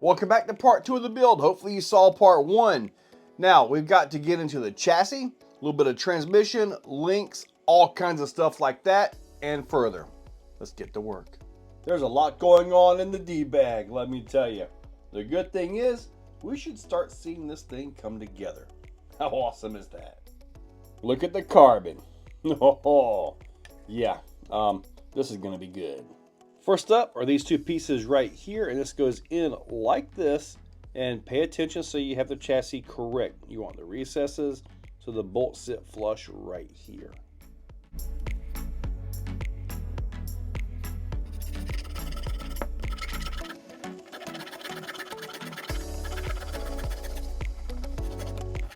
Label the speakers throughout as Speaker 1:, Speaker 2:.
Speaker 1: Welcome back to part 2 of the build. Hopefully you saw part 1. Now, we've got to get into the chassis, a little bit of transmission, links, all kinds of stuff like that, and further. Let's get to work. There's a lot going on in the D-bag, let me tell you. The good thing is, we should start seeing this thing come together. How awesome is that? Look at the carbon. Oh, yeah, this is going to be good. First up are these two pieces right here, and this goes in like this, and pay attention so you have the chassis correct. You want the recesses so the bolts sit flush right here.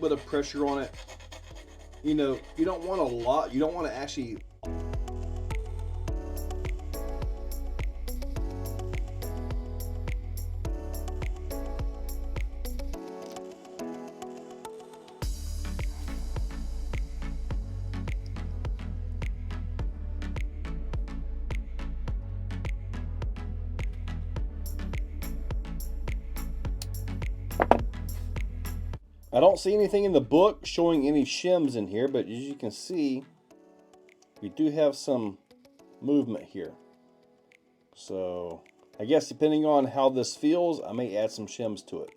Speaker 1: Bit of pressure on it. You know, you don't want a lot. You don't want to actually I don't see anything in the book showing any shims in here, but as you can see, we do have some movement here. So I guess depending on how this feels, I may add some shims to it.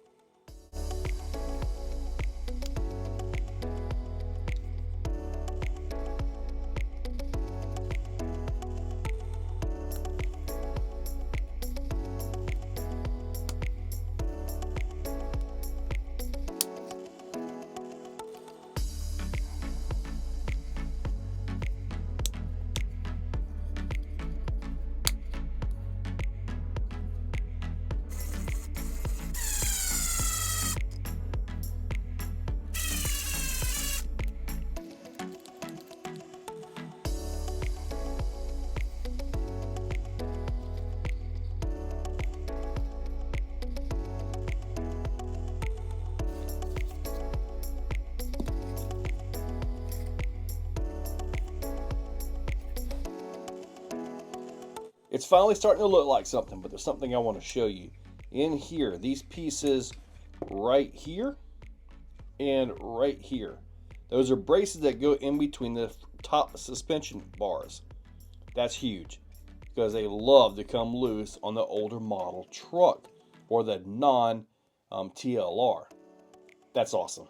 Speaker 1: It's finally starting to look like something, but there's something I want to show you. In here, these pieces right here and right here. Those are braces that go in between the top suspension bars. That's huge because they love to come loose on the older model truck or the non-TLR. That's awesome.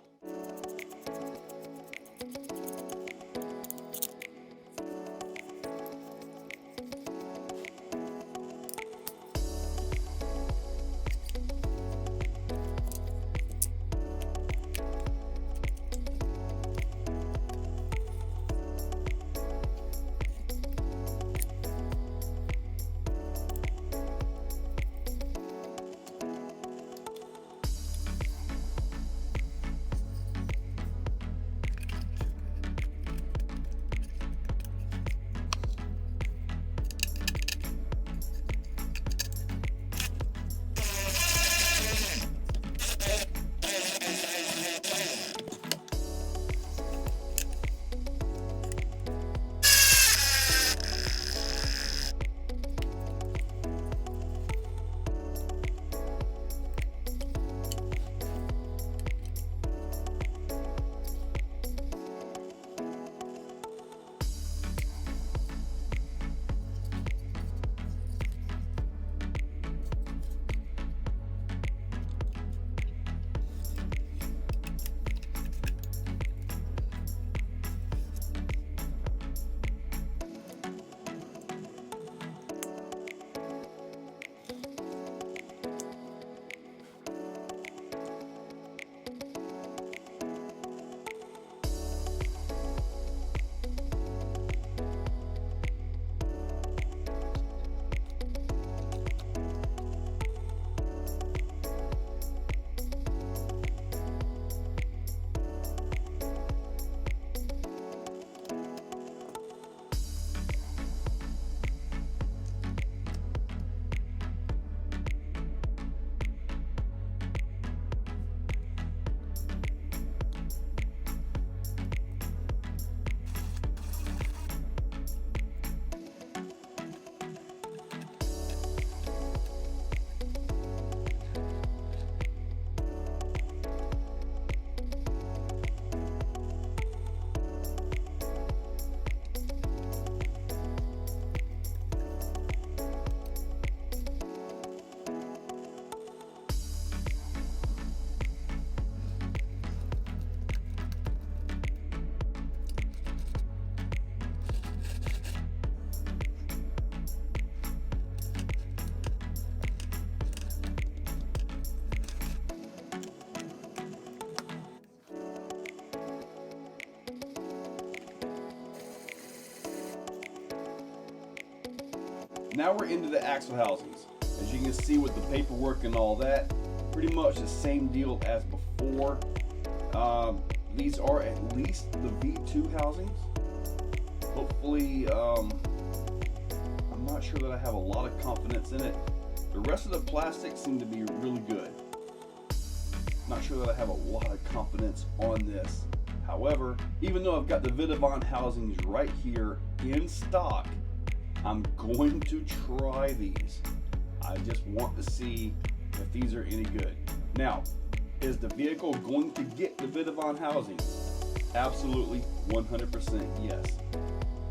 Speaker 1: Now we're into the axle housings. As you can see with the paperwork and all that, pretty much the same deal as before. These are at least the V2 housings. Hopefully, I'm not sure that I have a lot of confidence in it. The rest of the plastics seem to be really good. Not sure that I have a lot of confidence on this. However, even though I've got the Vidavon housings right here in stock, I'm going to try these. I just want to see if these are any good. Now, is the vehicle going to get the Vidavon housings? Absolutely, 100% yes.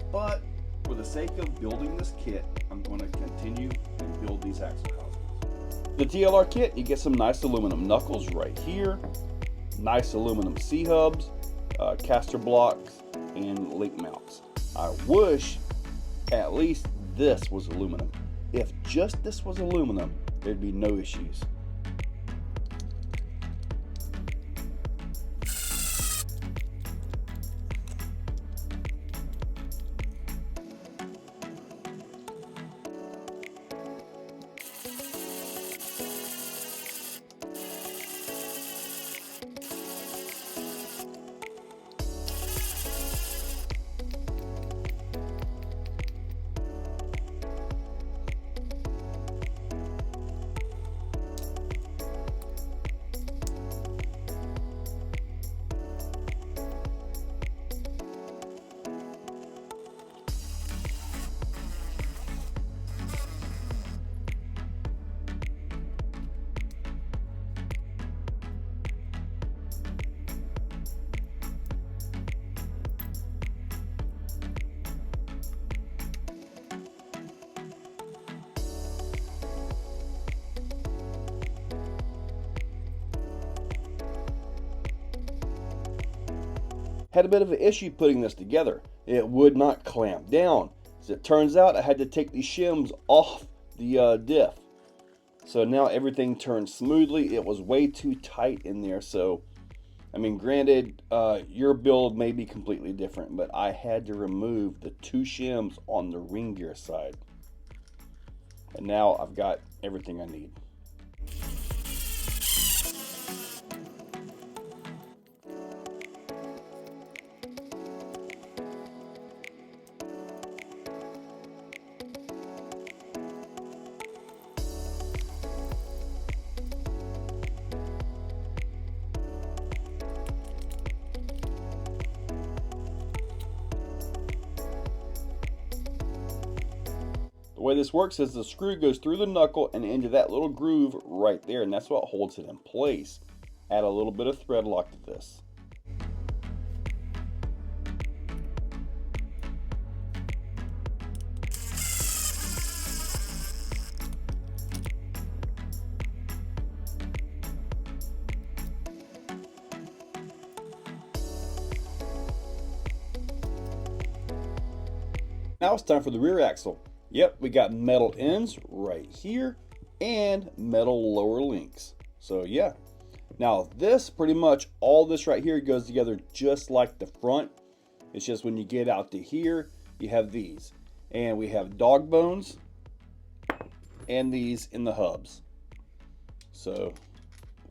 Speaker 1: But for the sake of building this kit, I'm going to continue and build these axle housings. The TLR kit, you get some nice aluminum knuckles right here, nice aluminum C-hubs, caster blocks, and link mounts. I wish at least this was aluminum. If just this was aluminum, there'd be no issues. Had a bit of an issue putting this together. It would not clamp down. As it turns out, I had to take these shims off the diff. So now everything turns smoothly. It was way too tight in there. So, I mean, granted, your build may be completely different, but I had to remove the 2 shims on the ring gear side. And now I've got everything I need. The way this works is the screw goes through the knuckle and into that little groove right there, and that's what holds it in place. Add a little bit of thread lock to this. Now it's time for the rear axle. Yep, we got metal ends right here and metal lower links. So yeah, now this pretty much, all this right here goes together just like the front. It's just when you get out to here, you have these. And we have dog bones and these in the hubs. So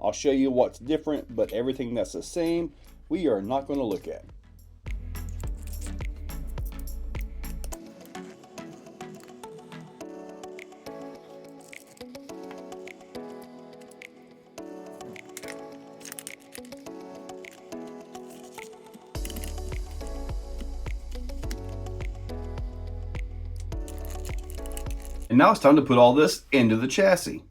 Speaker 1: I'll show you what's different, but everything that's the same, we are not going to look at. And now it's time to put all this into the chassis.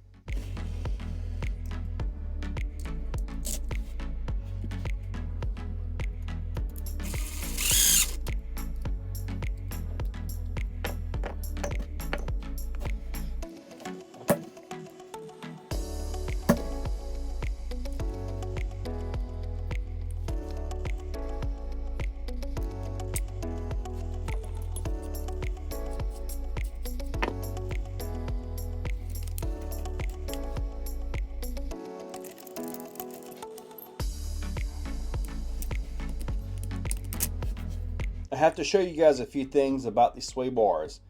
Speaker 1: I have to show you guys a few things about these sway bars.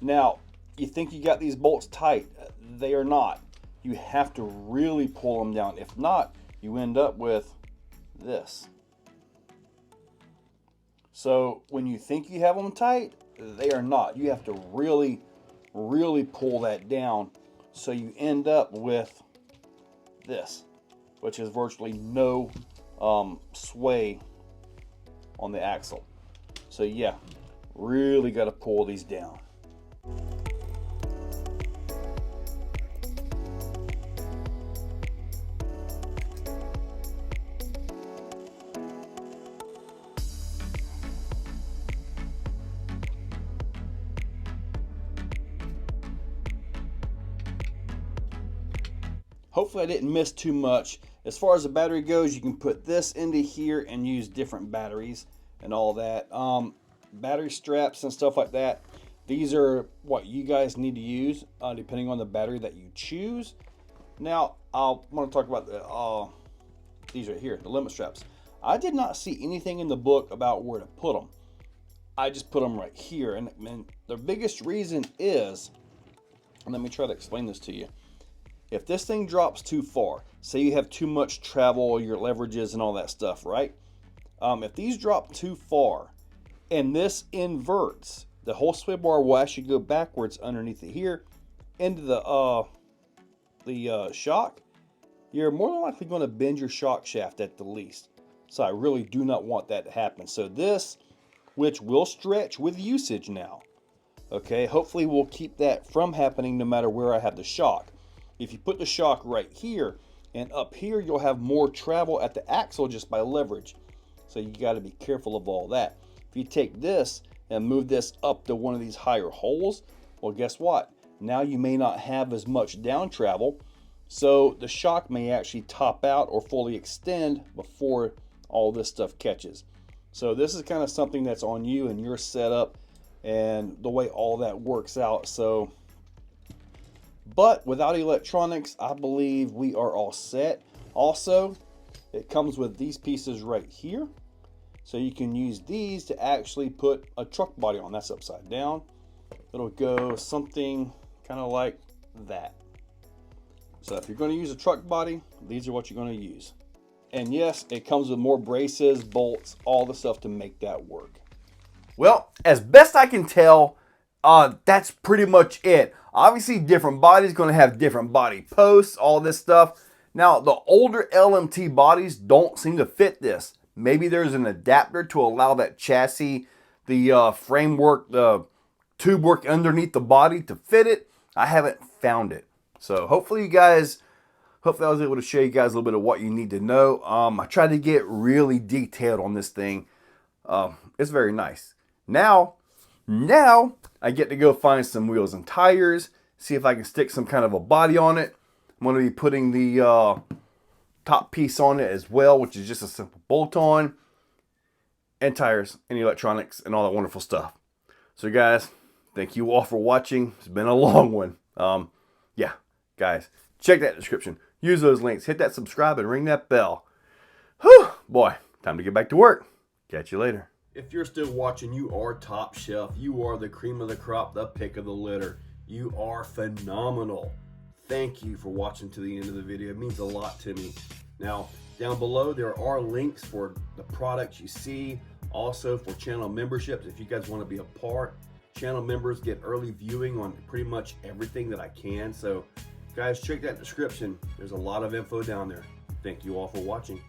Speaker 1: Now, you think you got these bolts tight. They are not. You have to really pull them down. If not, you end up with this. So when you think you have them tight, they are not. You have to really, really pull that down. So you end up with this, which is virtually no sway on the axle. So yeah, really got to pull these down. Hopefully I didn't miss too much. As far as the battery goes, you can put this into here and use different batteries and all that. Battery straps and stuff like that. These are what you guys need to use depending on the battery that you choose. Now, I want to talk about these right here, the limit straps. I did not see anything in the book about where to put them. I just put them right here. And the biggest reason is, and let me try to explain this to you. If this thing drops too far, say you have too much travel, your leverages and all that stuff, right? If these drop too far and this inverts, the whole sway bar will actually go backwards underneath it here into the shock. You're more than likely going to bend your shock shaft at the least. So I really do not want that to happen. So this, which will stretch with usage now, okay, hopefully we'll keep that from happening no matter where I have the shock. If you put the shock right here and up here, you'll have more travel at the axle just by leverage. So you got to be careful of all that. If you take this and move this up to one of these higher holes, well, guess what? Now you may not have as much down travel. So the shock may actually top out or fully extend before all this stuff catches. So this is kind of something that's on you and your setup and the way all that works out. So, but without electronics, I believe we are all set. Also, it comes with these pieces right here. So you can use these to actually put a truck body on. That's upside down. It'll go something kind of like that. So if you're going to use a truck body, these are what you're going to use. And yes, it comes with more braces, bolts, all the stuff to make that work. Well, as best I can tell, that's pretty much it. Obviously, different bodies going to have different body posts, all this stuff. Now, the older LMT bodies don't seem to fit this. Maybe there's an adapter to allow that chassis, the framework, the tube work underneath the body to fit it. I haven't found it. So hopefully I was able to show you guys a little bit of what you need to know. I tried to get really detailed on this thing. It's very nice. Now I get to go find some wheels and tires, see if I can stick some kind of a body on it. I'm going to be putting the top piece on it as well, which is just a simple bolt-on, and tires and electronics and all that wonderful stuff. So guys, thank you all for watching. It's been a long one. Yeah, guys, check that description. Use those links. Hit that subscribe and ring that bell. Whew, boy, time to get back to work. Catch you later. If you're still watching, you are top shelf. You are the cream of the crop, the pick of the litter. You are phenomenal. Thank you for watching to the end of the video. It means a lot to me. Now, down below, there are links for the products you see. Also for channel memberships, if you guys want to be a part. Channel members get early viewing on pretty much everything that I can. So, guys, check that description. There's a lot of info down there. Thank you all for watching.